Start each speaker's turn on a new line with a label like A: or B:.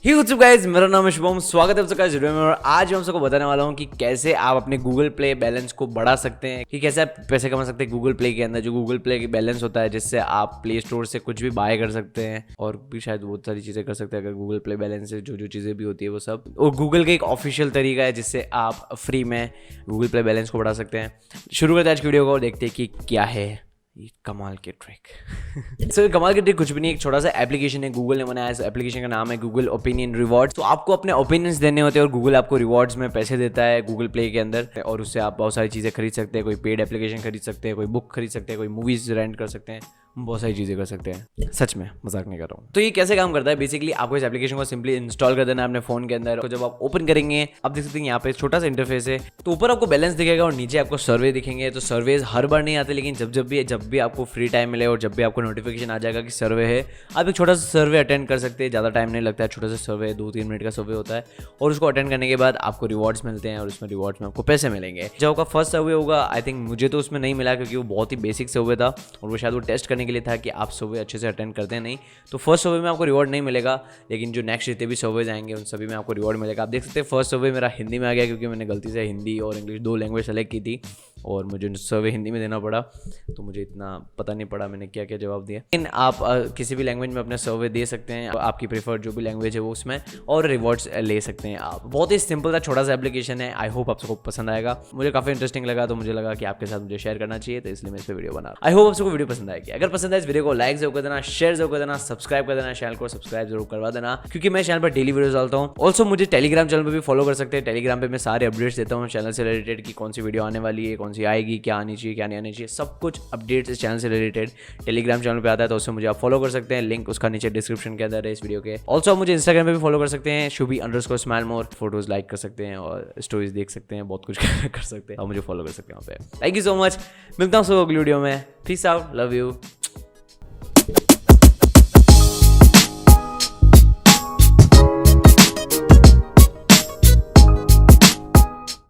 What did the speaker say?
A: ही what's up guys, मेरा नाम है शुभम। स्वागत है आप सबका इस वीडियो में। और आज मैं सबको बताने वाला हूँ कि कैसे आप अपने गूगल प्ले बैलेंस को बढ़ा सकते हैं, कि कैसे आप पैसे कमा सकते हैं गूगल प्ले के अंदर। जो गूगल प्ले की बैलेंस होता है, जिससे आप प्ले स्टोर से कुछ भी बाय कर सकते हैं और भी शायद बहुत सारी चीज़ें कर सकते हैं अगर गूगल प्ले बैलेंस से जो चीज़ें भी होती है वो सब। और गूगल का एक ऑफिशियल तरीका है जिससे आप फ्री में गूगल प्ले बैलेंस को बढ़ा सकते हैं। शुरू करते हैं आज की वीडियो को और देखते हैं कि क्या है ये कमाल के ट्रिक। सो कमाल के ट्रिक कुछ भी नहीं, एक छोटा सा एप्लीकेशन है गूगल ने बनाया। इस एप्लीकेशन का नाम है गूगल ओपिनियन रिवॉर्ड्स। तो आपको अपने ओपिनियंस देने होते हैं और गूगल आपको रिवॉर्ड्स में पैसे देता है गूगल प्ले के अंदर, और उससे आप बहुत सारी चीज़ें खरीद सकते हैं। कोई पेड एप्लीकेशन खरीद सकते हैं, कोई बुक खरीद सकते हैं, कोई मूवीज रेंट कर सकते हैं, बहुत सारी चीज़ें कर सकते हैं। सच में मजाक नहीं कर रहा हूँ। तो ये कैसे काम करता है, बेसिकली आपको इस एप्लीकेशन को सिंपली इंस्टॉल कर देना है अपने फोन के अंदर। तो जब आप ओपन करेंगे, आप देख सकते हैं यहाँ पे छोटा सा इंटरफेस है। तो ऊपर आपको बैलेंस दिखेगा और नीचे आपको सर्वे दिखेंगे। तो सर्वेज हर बार नहीं आते, लेकिन जब भी आपको फ्री टाइम मिले और जब भी आपको नोटिफिकेशन आ जाएगा कि सर्वे है, आप एक छोटा सा सर्वे अटेंड कर सकते हैं। ज़्यादा टाइम नहीं लगता है, छोटा सा सर्वे 2-3 मिनट का सर्वे होता है। और उसको अटेंड करने के बाद आपको रिवॉर्ड्स मिलते हैं और उसमें रिवॉर्ड्स में आपको पैसे मिलेंगे। जब आपका फर्स्ट सर्वे होगा, आई थिंक मुझे तो उसमें नहीं मिला क्योंकि वो बहुत ही बेसिक सर्वे था और वो शायद वो टेस्ट करने के लिए था कि आप सर्वे अच्छे से अटेंड करते हैं नहीं। तो फर्स्ट सर्वे में आपको रिवॉर्ड नहीं मिलेगा, लेकिन जो नेक्स्ट जितने भी सर्वेज आएंगे उन सभी में आपको रिवॉर्ड मिलेगा। आप देख सकते हैं फर्स्ट सर्वे मेरा हिंदी में आ गया क्योंकि मैंने गलती से हिंदी और इंग्लिश 2 लैंग्वेज सेलेक्ट की थी और मुझे सर्वे हिंदी में देना पड़ा। तो मुझे इतना पता नहीं पड़ा मैंने क्या क्या जवाब दिया। लेकिन आप किसी भी लैंग्वेज में अपने सर्वे दे सकते हैं, आपकी प्रेफर्ड जो भी लैंग्वेज है वो उसमें, और रिवॉर्ड्स ले सकते हैं आप। बहुत ही सिंपल सा छोटा सा एप्लीकेशन है। आई होप आप सबको पसंद आएगा। मुझे काफी इंटरेस्टिंग लगा तो मुझे लगा कि आपके साथ मुझे शेयर करना चाहिए, तो इसलिए मैं इस पर वीडियो बना। आई होप आप सबको वीडियो पसंद आएगी। अगर पसंद है इस वीडियो को लाइक जरूर कर देना, शेयर जरूर कर देना, सब्सक्राइब कर देना, चैनल को सब्सक्राइब जरूर करवा देना क्योंकि मैं चैनल पर डेली वीडियोस डालता हूँ। ऑल्सो मुझे टेलीग्राम चैनल पर भी फॉलो कर सकते हैं। टेलीग्राम पे मैं सारे अपडेट्स देता हूँ चैनल से रिलेटेड की कौन सी वीडियो आने वाली है, कौन सी आएगी, क्या आनी चाहिए, क्या नहीं आनी चाहिए, सब कुछ अपडेट्स इस चैनल से रिलेटेड टेलीग्राम चैनल पे आता है। तो उससे मुझे आप फॉलो कर सकते हैं। लिंक उसका नीचे डिस्क्रिप्शन के अंदर है इस वीडियो के। ऑल्सो मुझे इंस्टाग्राम पे भी फॉलो कर सकते हैं, शुभी_smile_more। फोटोज लाइक कर सकते हैं और स्टोरीज देख सकते हैं, बहुत कुछ कर सकते हैं और मुझे फॉलो कर सकते हैं वहाँ पे। Thank you so much. मिलता हूँ सब अगली वीडियो में। Peace out, love you.